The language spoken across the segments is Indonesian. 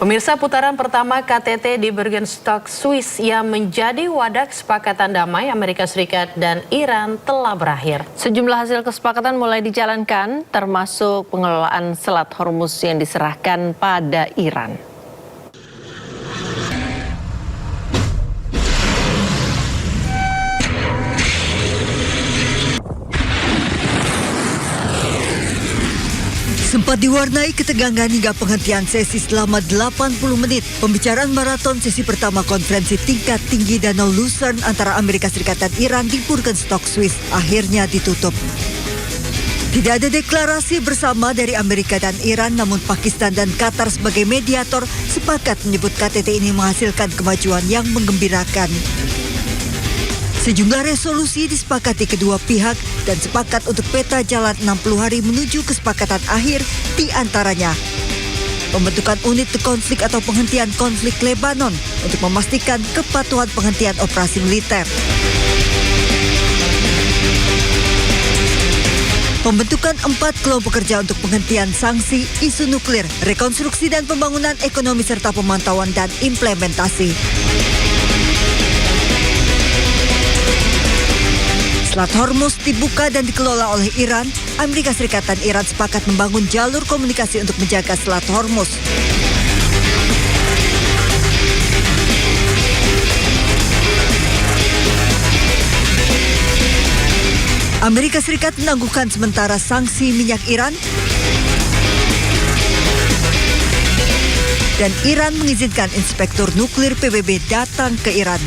Pemirsa, putaran pertama KTT di Bergenstock, Swiss yang menjadi wadah kesepakatan damai Amerika Serikat dan Iran telah berakhir. Sejumlah hasil kesepakatan mulai dijalankan, termasuk pengelolaan Selat Hormuz yang diserahkan pada Iran. Sempat diwarnai ketegangan hingga penghentian sesi selama 80 menit. Pembicaraan maraton sesi pertama konferensi tingkat tinggi Danau Lucerne antara Amerika Serikat dan Iran di Bergenstock, Swiss akhirnya ditutup. Tidak ada deklarasi bersama dari Amerika dan Iran, namun Pakistan dan Qatar sebagai mediator sepakat menyebut KTT ini menghasilkan kemajuan yang menggembirakan. Sejumlah resolusi disepakati kedua pihak dan sepakat untuk peta jalan 60 hari menuju kesepakatan akhir, di antaranya pembentukan unit konflik atau penghentian konflik Lebanon untuk memastikan kepatuhan penghentian operasi militer. Pembentukan 4 kelompok kerja untuk penghentian sanksi, isu nuklir, rekonstruksi dan pembangunan ekonomi serta pemantauan dan implementasi. Selat Hormuz dibuka dan dikelola oleh Iran. Amerika Serikat dan Iran sepakat membangun jalur komunikasi untuk menjaga Selat Hormuz. Amerika Serikat menangguhkan sementara sanksi minyak Iran. Dan Iran mengizinkan inspektur nuklir PBB datang ke Iran.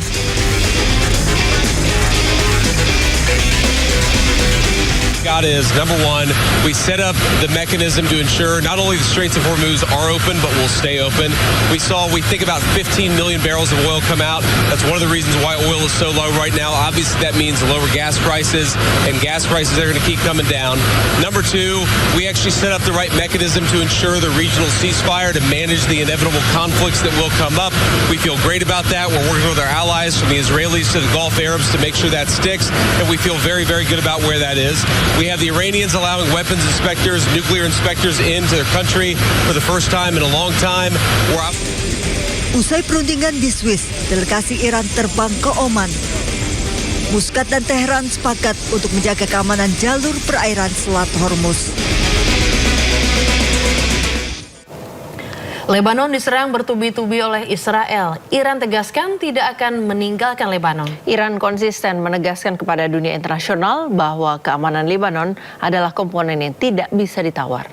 Is number one, we set up the mechanism to ensure not only the Straits of Hormuz are open, but will stay open. We think about 15 million barrels of oil come out. That's one of the reasons why oil is so low right now. Obviously, that means lower gas prices, and gas prices are going to keep coming down. Number two, we actually set up the right mechanism to ensure the regional ceasefire to manage the inevitable conflicts that will come up. We feel great about that. We're working with our allies from the Israelis to the Gulf Arabs to make sure that sticks, and we feel very, very good about where that is. We have the Iranians allowing weapons inspectors, nuclear inspectors into their country for the first time in a long time. Usai perundingan di Swiss, delegasi Iran terbang ke Oman. Muscat dan Teheran sepakat untuk menjaga keamanan jalur perairan Selat Hormuz. Lebanon diserang bertubi-tubi oleh Israel. Iran tegaskan tidak akan meninggalkan Lebanon. Iran konsisten menegaskan kepada dunia internasional bahwa keamanan Lebanon adalah komponen yang tidak bisa ditawar.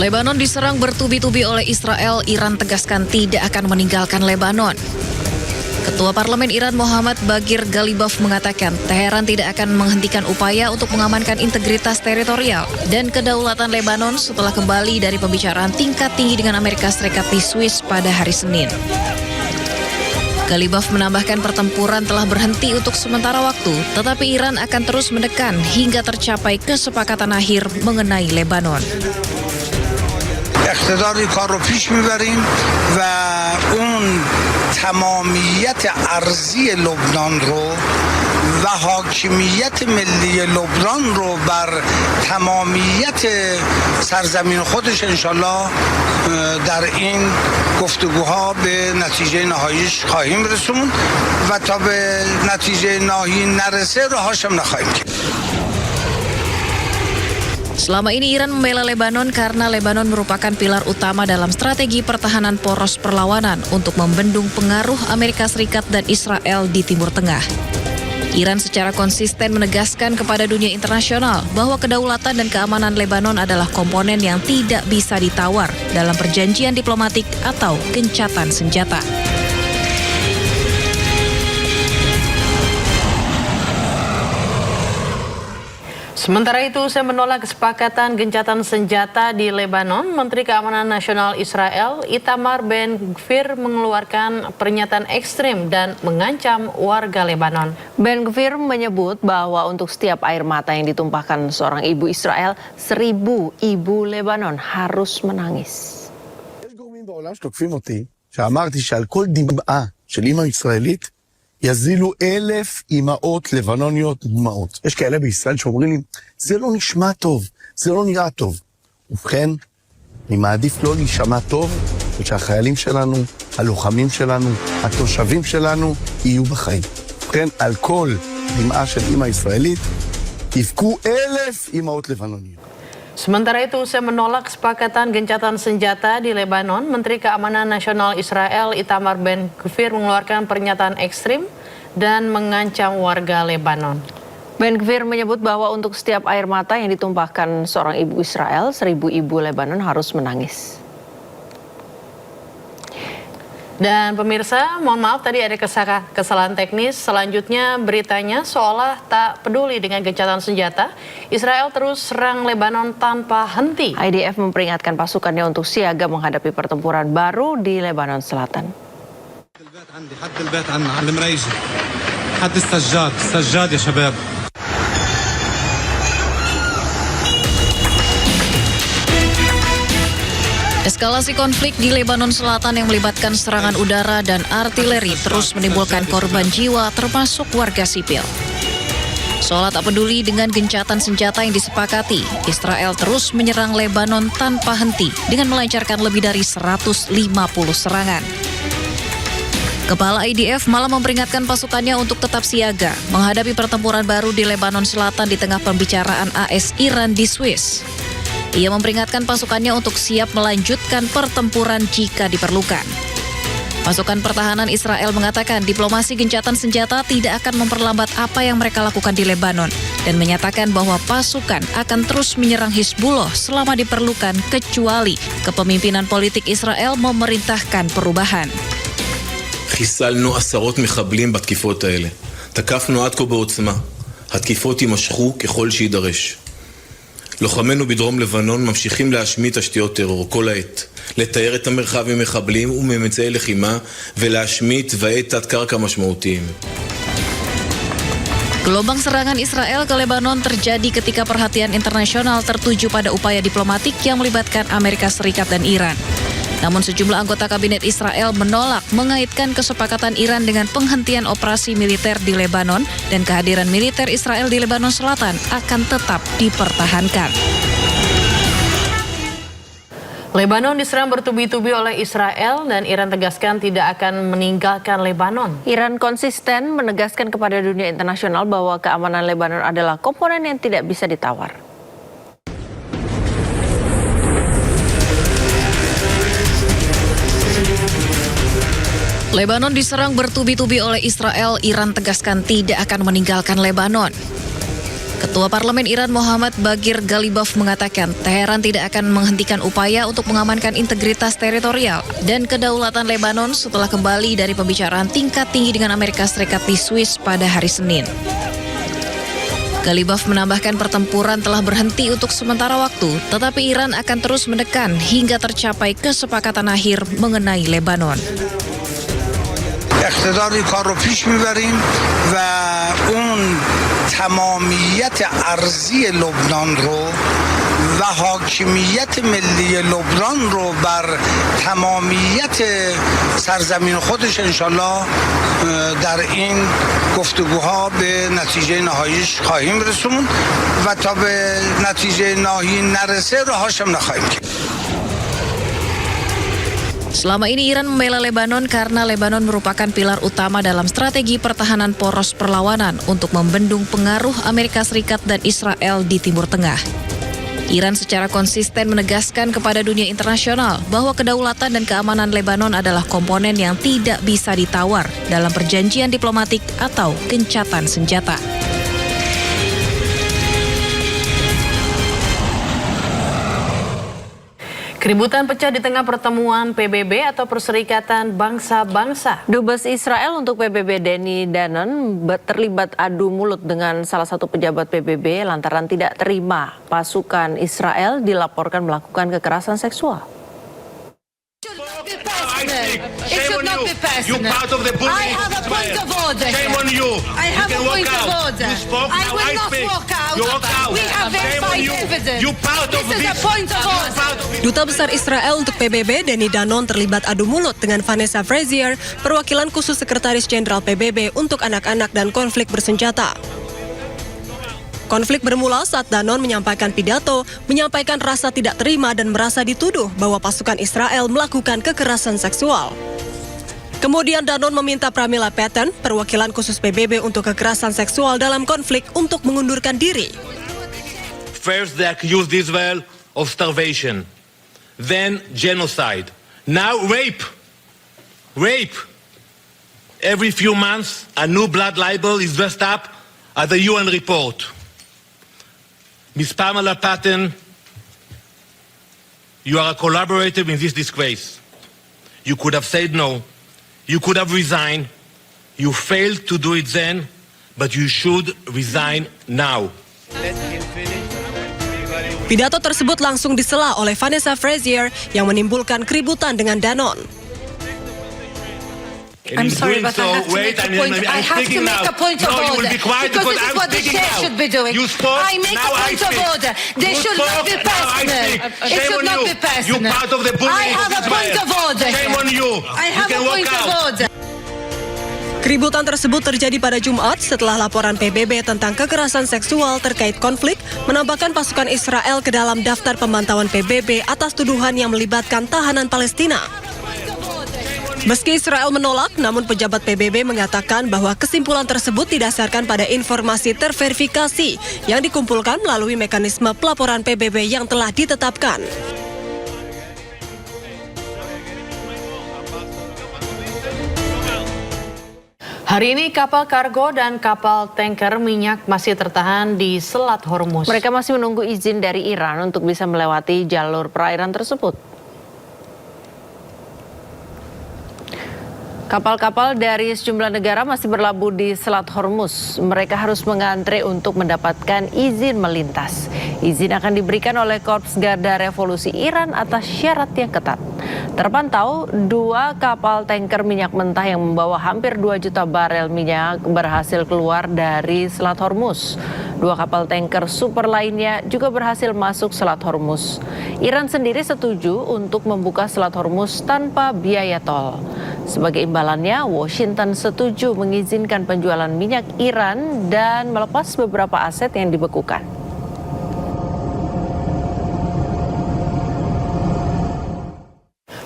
Lebanon diserang bertubi-tubi oleh Israel. Iran tegaskan tidak akan meninggalkan Lebanon. Ketua Parlemen Iran Muhammad Baghir Ghalibaf mengatakan Teheran tidak akan menghentikan upaya untuk mengamankan integritas teritorial dan kedaulatan Lebanon setelah kembali dari pembicaraan tingkat tinggi dengan Amerika Serikat di Swiss pada hari Senin. Ghalibaf menambahkan pertempuran telah berhenti untuk sementara waktu, tetapi Iran akan terus menekan hingga tercapai kesepakatan akhir mengenai Lebanon. اقتدار کار رو پیش میبریم و اون تمامیت ارضی لبنان رو و حاکمیت ملی لبنان رو بر تمامیت سرزمین خودش انشالله در این گفتگوها به نتیجه نهاییش خواهیم رسوند و تا به نتیجه نهایی نرسه راهاش هم نخواهیم کرد. Selama ini Iran membela Lebanon karena Lebanon merupakan pilar utama dalam strategi pertahanan poros perlawanan untuk membendung pengaruh Amerika Serikat dan Israel di Timur Tengah. Iran secara konsisten menegaskan kepada dunia internasional bahwa kedaulatan dan keamanan Lebanon adalah komponen yang tidak bisa ditawar dalam perjanjian diplomatik atau gencatan senjata. Sementara itu, usai menolak kesepakatan gencatan senjata di Lebanon, Menteri Keamanan Nasional Israel Itamar Ben-Gvir mengeluarkan pernyataan ekstrim dan mengancam warga Lebanon. Ben-Gvir menyebut bahwa untuk setiap air mata yang ditumpahkan seorang ibu Israel, 1000 ibu Lebanon harus menangis. שאמרתי שעל כל דמעה של אימא ישראלית יזילו 1,000 אמהות לבנוניות דמעות. יש כאלה בישראל שאומרים לי, זה לא נשמע טוב, זה לא נראה טוב. ובכן, אני מעדיף לא להישמע טוב, ושהחיילים שלנו, הלוחמים שלנו, התושבים שלנו, יהיו בחיים. ובכן, על כל דמעה של אמא ישראלית, יבכו 1,000 אמהות לבנוניות. Sementara itu, usai menolak kesepakatan gencatan senjata di Lebanon, Menteri Keamanan Nasional Israel Itamar Ben-Gvir mengeluarkan pernyataan ekstrim dan mengancam warga Lebanon. Ben-Gvir menyebut bahwa untuk setiap air mata yang ditumpahkan seorang ibu Israel, 1.000 ibu Lebanon harus menangis. Dan pemirsa, mohon maaf tadi ada kesalahan teknis. Selanjutnya beritanya seolah tak peduli dengan gencatan senjata, Israel terus serang Lebanon tanpa henti. IDF memperingatkan pasukannya untuk siaga menghadapi pertempuran baru di Lebanon Selatan. Eskalasi konflik di Lebanon Selatan yang melibatkan serangan udara dan artileri terus menimbulkan korban jiwa termasuk warga sipil. Seolah tak peduli dengan gencatan senjata yang disepakati, Israel terus menyerang Lebanon tanpa henti dengan melancarkan lebih dari 150 serangan. Kepala IDF malah memperingatkan pasukannya untuk tetap siaga menghadapi pertempuran baru di Lebanon Selatan di tengah pembicaraan AS-Iran di Swiss. Ia memperingatkan pasukannya untuk siap melanjutkan pertempuran jika diperlukan. Pasukan pertahanan Israel mengatakan diplomasi gencatan senjata tidak akan memperlambat apa yang mereka lakukan di Lebanon dan menyatakan bahwa pasukan akan terus menyerang Hizbullah selama diperlukan kecuali kepemimpinan politik Israel memerintahkan perubahan. חיסלנו עשרות מחבלים בתקיפות האלה. תקפנו עד כה בעוצמה. התקיפות יימשכו ככל שידרש. לוחמינו בדרום לבנון ממשיכים להשמיד תשתיות טרור כל העת, לתאר את המרחב ממחבלים וממצאי לחימה ולהשמיד תוואי תת-קרקע משמעותיים. Gelombang serangan Israel ke Lebanon terjadi ketika perhatian internasional tertuju pada upaya diplomatik yang melibatkan Amerika Serikat dan Iran. Namun sejumlah anggota kabinet Israel menolak mengaitkan kesepakatan Iran dengan penghentian operasi militer di Lebanon dan kehadiran militer Israel di Lebanon Selatan akan tetap dipertahankan. Lebanon diserang bertubi-tubi oleh Israel dan Iran tegaskan tidak akan meninggalkan Lebanon. Iran konsisten menegaskan kepada dunia internasional bahwa keamanan Lebanon adalah komponen yang tidak bisa ditawar. Lebanon diserang bertubi-tubi oleh Israel, Iran tegaskan tidak akan meninggalkan Lebanon. Ketua Parlemen Iran Muhammad Baghir Ghalibaf mengatakan Teheran tidak akan menghentikan upaya untuk mengamankan integritas teritorial dan kedaulatan Lebanon setelah kembali dari pembicaraan tingkat tinggi dengan Amerika Serikat di Swiss pada hari Senin. Ghalibaf menambahkan pertempuran telah berhenti untuk sementara waktu, tetapi Iran akan terus menekan hingga tercapai kesepakatan akhir mengenai Lebanon. اقتدار کار رو پیش میبریم و اون تمامیت ارضی لبنان رو و حاکمیت ملی لبنان رو بر تمامیت سرزمین خودش انشالله در این گفتگوها به نتیجه نهاییش خواهیم رسوند و تا به نتیجه نهایی نرسه راهاشم نخواهیم کرد. Selama ini Iran membela Lebanon karena Lebanon merupakan pilar utama dalam strategi pertahanan poros perlawanan untuk membendung pengaruh Amerika Serikat dan Israel di Timur Tengah. Iran secara konsisten menegaskan kepada dunia internasional bahwa kedaulatan dan keamanan Lebanon adalah komponen yang tidak bisa ditawar dalam perjanjian diplomatik atau gencatan senjata. Keributan pecah di tengah pertemuan PBB atau Perserikatan Bangsa-Bangsa. Dubes Israel untuk PBB Danny Danon terlibat adu mulut dengan salah satu pejabat PBB lantaran tidak terima pasukan Israel dilaporkan melakukan kekerasan seksual. It should not be personal. You part of the bullying. I have a point of order. Shame on you. I have a point of order. You spoke, I now will I not speak. walk out. You walk out. We have verified evidence. You part of This is a point of order. Duta Besar Israel untuk PBB, Danny Danon, terlibat adu mulut dengan Vanessa Frazier, perwakilan khusus Sekretaris Jenderal PBB untuk anak-anak dan konflik bersenjata. Konflik bermula saat Danon menyampaikan pidato, menyampaikan rasa tidak terima dan merasa dituduh bahwa pasukan Israel melakukan kekerasan seksual. Kemudian Danon meminta Pramila Patten, perwakilan khusus PBB untuk kekerasan seksual dalam konflik, untuk mengundurkan diri. First they accused Israel of starvation, then genocide, now rape. Rape. Every few months a new blood libel is dressed up as a UN report. Ms. Pamela Patten, you are a collaborator in this disgrace. You could have said no. You could have resigned. You failed to do it then, but you should resign now. Pidato tersebut langsung disela oleh Vanessa Frazier yang menimbulkan keributan dengan Danon. I'm sorry, but I have to make a point. I have to make a point of order because this is what the chair should be doing. I make a point of order. They should not be personal. It should not be personal. I have a point of order. I have a point of order. Keributan tersebut terjadi pada Jumat setelah laporan PBB tentang kekerasan seksual terkait konflik menambahkan pasukan Israel ke dalam daftar pemantauan PBB atas tuduhan yang melibatkan tahanan Palestina. Meski Israel menolak, namun pejabat PBB mengatakan bahwa kesimpulan tersebut didasarkan pada informasi terverifikasi yang dikumpulkan melalui mekanisme pelaporan PBB yang telah ditetapkan. Hari ini kapal kargo dan kapal tanker minyak masih tertahan di Selat Hormuz. Mereka masih menunggu izin dari Iran untuk bisa melewati jalur perairan tersebut. Kapal-kapal dari sejumlah negara masih berlabuh di Selat Hormuz. Mereka harus mengantre untuk mendapatkan izin melintas. Izin akan diberikan oleh Korps Garda Revolusi Iran atas syarat yang ketat. Terpantau 2 kapal tanker minyak mentah yang membawa hampir 2 juta barel minyak berhasil keluar dari Selat Hormuz. 2 kapal tanker super lainnya juga berhasil masuk Selat Hormuz. Iran sendiri setuju untuk membuka Selat Hormuz tanpa biaya tol. Sebagai imbalannya, Washington setuju mengizinkan penjualan minyak Iran dan melepas beberapa aset yang dibekukan.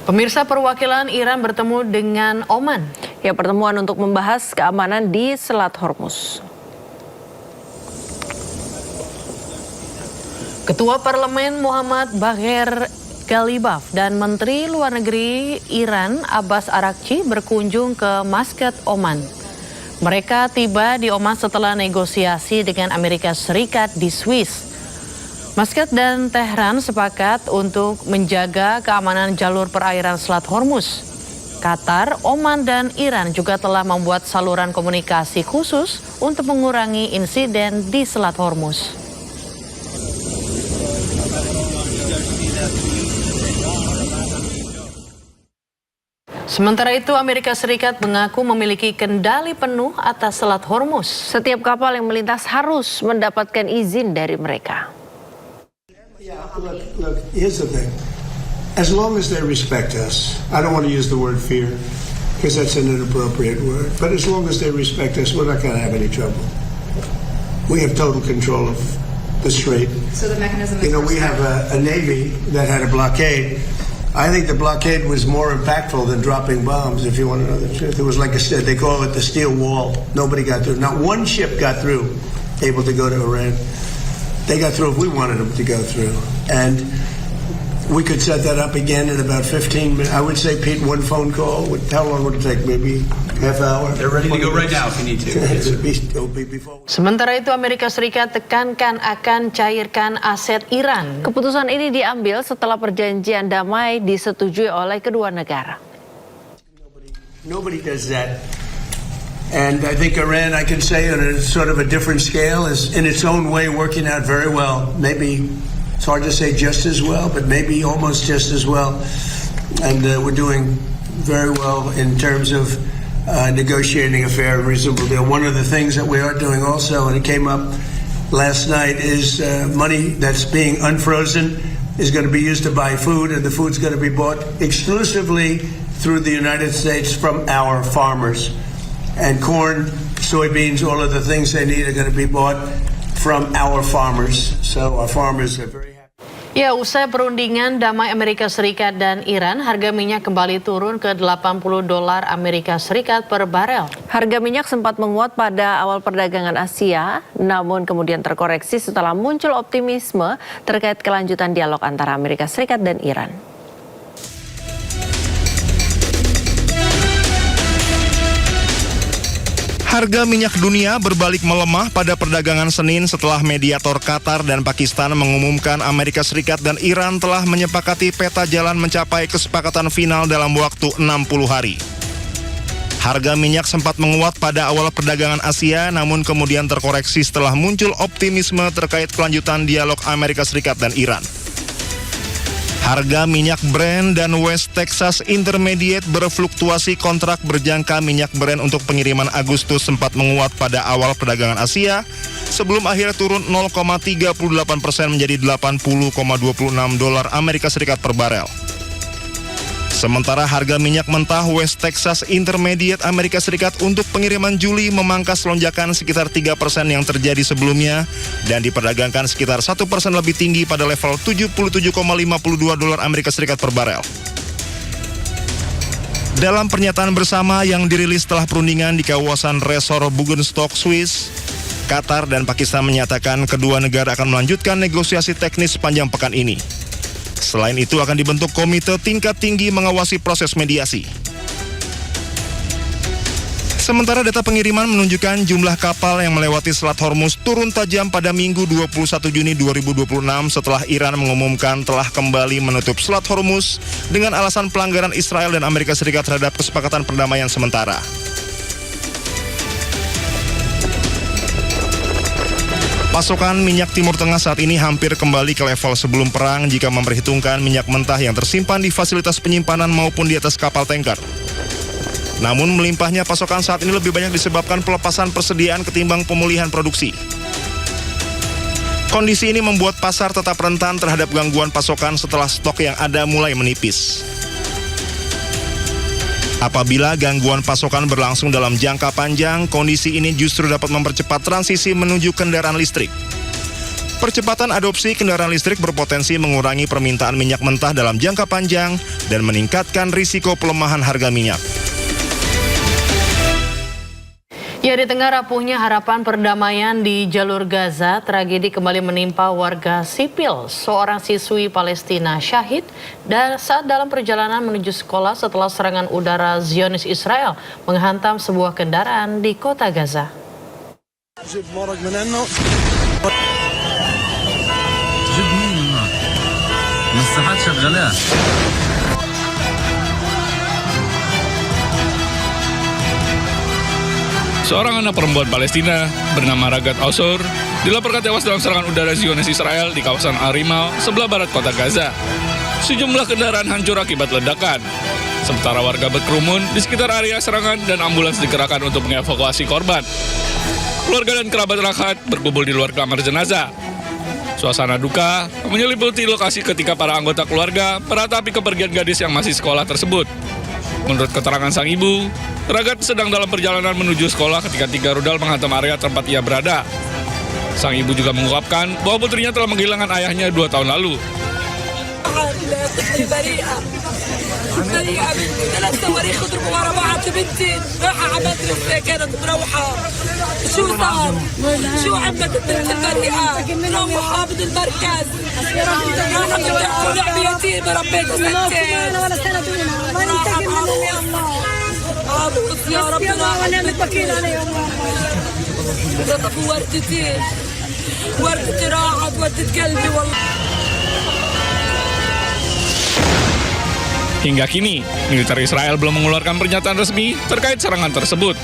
Pemirsa, perwakilan Iran bertemu dengan Oman. Ya, pertemuan untuk membahas keamanan di Selat Hormuz. Ketua Parlemen Muhammad Bagher Ghalibaf dan Menteri Luar Negeri Iran Abbas Araghchi berkunjung ke Muscat, Oman. Mereka tiba di Oman setelah negosiasi dengan Amerika Serikat di Swiss. Muscat dan Tehran sepakat untuk menjaga keamanan jalur perairan Selat Hormuz. Qatar, Oman, dan Iran juga telah membuat saluran komunikasi khusus untuk mengurangi insiden di Selat Hormuz. Sementara itu, Amerika Serikat mengaku memiliki kendali penuh atas Selat Hormuz. Setiap kapal yang melintas harus mendapatkan izin dari mereka. Look, here's the thing. As long as they respect us, I don't want to use the word fear, because that's an inappropriate word, but as long as they respect us, we're not going to have any trouble. We have total control of the strait. So the mechanism is... You know, we have a Navy that had a blockade. I think the blockade was more impactful than dropping bombs, if you want to know the truth. It was like they call it the steel wall. Nobody got through. Not one ship got through, able to go to Iran. They got through if we wanted them to go through. And we could set that up again in about 15 minutes. I would say, Pete, one phone call. How long would it take? Maybe half hour? They're ready to go right now if you need to. Sementara itu, Amerika Serikat tekankan akan cairkan aset Iran. Keputusan ini diambil setelah perjanjian damai disetujui oleh kedua negara. Nobody does that. And I think Iran, I can say, on a sort of a different scale, is in its own way working out very well. Maybe it's hard to say just as well, but maybe almost just as well. And we're doing very well in terms of negotiating a fair and reasonable deal. One of the things that we are doing also, and it came up last night, is money that's being unfrozen is going to be used to buy food, and the food's going to be bought exclusively through the United States from our farmers. And corn, soybeans, all of the things they need are going to be bought from our farmers. So our farmers are very happy. Ya, usai perundingan damai Amerika Serikat dan Iran, harga minyak kembali turun ke $80 Amerika Serikat per barel. Harga minyak sempat menguat pada awal perdagangan Asia, namun kemudian terkoreksi setelah muncul optimisme terkait kelanjutan dialog antara Amerika Serikat dan Iran. Harga minyak dunia berbalik melemah pada perdagangan Senin setelah mediator Qatar dan Pakistan mengumumkan Amerika Serikat dan Iran telah menyepakati peta jalan mencapai kesepakatan final dalam waktu 60 hari. Harga minyak sempat menguat pada awal perdagangan Asia, namun kemudian terkoreksi setelah muncul optimisme terkait kelanjutan dialog Amerika Serikat dan Iran. Harga minyak Brent dan West Texas Intermediate berfluktuasi. Kontrak berjangka minyak Brent untuk pengiriman Agustus sempat menguat pada awal perdagangan Asia sebelum akhirnya turun 0,38% menjadi $80,26 Amerika Serikat per barel. Sementara harga minyak mentah West Texas Intermediate Amerika Serikat untuk pengiriman Juli memangkas lonjakan sekitar 3% yang terjadi sebelumnya dan diperdagangkan sekitar 1% lebih tinggi pada level $77,52 Amerika Serikat per barel. Dalam pernyataan bersama yang dirilis setelah perundingan di kawasan Resor Bugenstok, Swiss, Qatar dan Pakistan menyatakan kedua negara akan melanjutkan negosiasi teknis sepanjang pekan ini. Selain itu akan dibentuk komite tingkat tinggi mengawasi proses mediasi. Sementara data pengiriman menunjukkan jumlah kapal yang melewati Selat Hormuz turun tajam pada Minggu 21 Juni 2026 setelah Iran mengumumkan telah kembali menutup Selat Hormuz dengan alasan pelanggaran Israel dan Amerika Serikat terhadap kesepakatan perdamaian sementara. Pasokan minyak Timur Tengah saat ini hampir kembali ke level sebelum perang jika memperhitungkan minyak mentah yang tersimpan di fasilitas penyimpanan maupun di atas kapal tanker. Namun melimpahnya pasokan saat ini lebih banyak disebabkan pelepasan persediaan ketimbang pemulihan produksi. Kondisi ini membuat pasar tetap rentan terhadap gangguan pasokan setelah stok yang ada mulai menipis. Apabila gangguan pasokan berlangsung dalam jangka panjang, kondisi ini justru dapat mempercepat transisi menuju kendaraan listrik. Percepatan adopsi kendaraan listrik berpotensi mengurangi permintaan minyak mentah dalam jangka panjang dan meningkatkan risiko pelemahan harga minyak. Ya, di tengah rapuhnya harapan perdamaian di jalur Gaza, tragedi kembali menimpa warga sipil. Seorang siswi Palestina syahid dan saat dalam perjalanan menuju sekolah setelah serangan udara Zionis Israel menghantam sebuah kendaraan di kota Gaza. Seorang anak perempuan Palestina bernama Ragat Ausur dilaporkan tewas dalam serangan udara Zionis Israel di kawasan Al-Rimal, sebelah barat kota Gaza. Sejumlah kendaraan hancur akibat ledakan. Sementara warga berkerumun di sekitar area serangan dan ambulans dikerahkan untuk mengevakuasi korban. Keluarga dan kerabat Ragat berkumpul di luar kamar jenazah. Suasana duka menyelimuti lokasi ketika para anggota keluarga meratapi kepergian gadis yang masih sekolah tersebut. Menurut keterangan sang ibu, Ragat sedang dalam perjalanan menuju sekolah ketika 3 rudal menghantam area tempat ia berada. Sang ibu juga mengungkapkan bahwa putrinya telah menghilangkan ayahnya 2 tahun lalu. يا ربنا ونعم الوكيل عليهم لطفوا وردتي وردتي راحت وردة قلبي والله. Hingga kini, militer Israel belum mengeluarkan pernyataan resmi terkait serangan tersebut.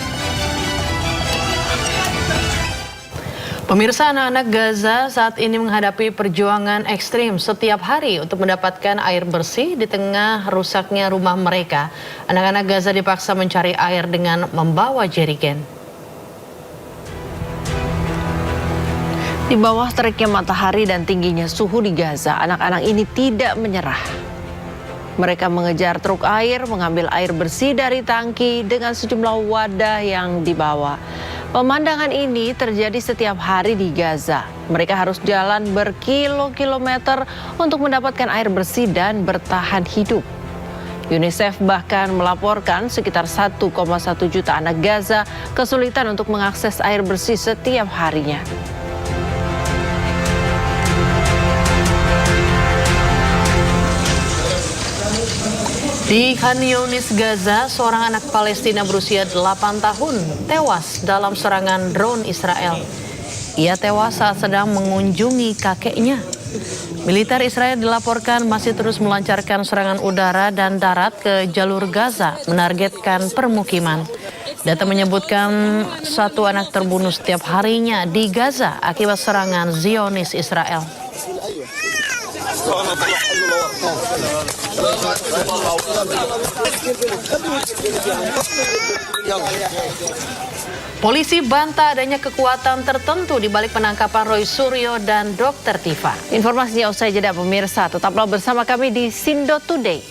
Pemirsa, anak-anak Gaza saat ini menghadapi perjuangan ekstrim setiap hari untuk mendapatkan air bersih di tengah rusaknya rumah mereka. Anak-anak Gaza dipaksa mencari air dengan membawa jerigen. Di bawah teriknya matahari dan tingginya suhu di Gaza, anak-anak ini tidak menyerah. Mereka mengejar truk air, mengambil air bersih dari tangki dengan sejumlah wadah yang dibawa. Pemandangan ini terjadi setiap hari di Gaza. Mereka harus jalan berkilo-kilometer untuk mendapatkan air bersih dan bertahan hidup. UNICEF bahkan melaporkan sekitar 1,1 juta anak Gaza kesulitan untuk mengakses air bersih setiap harinya. Di Khan Younis, Gaza, seorang anak Palestina berusia 8 tahun tewas dalam serangan drone Israel. Ia tewas saat sedang mengunjungi kakeknya. Militer Israel dilaporkan masih terus melancarkan serangan udara dan darat ke jalur Gaza, menargetkan permukiman. Data menyebutkan satu anak terbunuh setiap harinya di Gaza akibat serangan Zionis Israel. Polisi bantah adanya kekuatan tertentu di balik penangkapan Roy Suryo dan Dr. Tifa. Informasinya usai jeda pemirsa, tetaplah bersama kami di Sindo Today.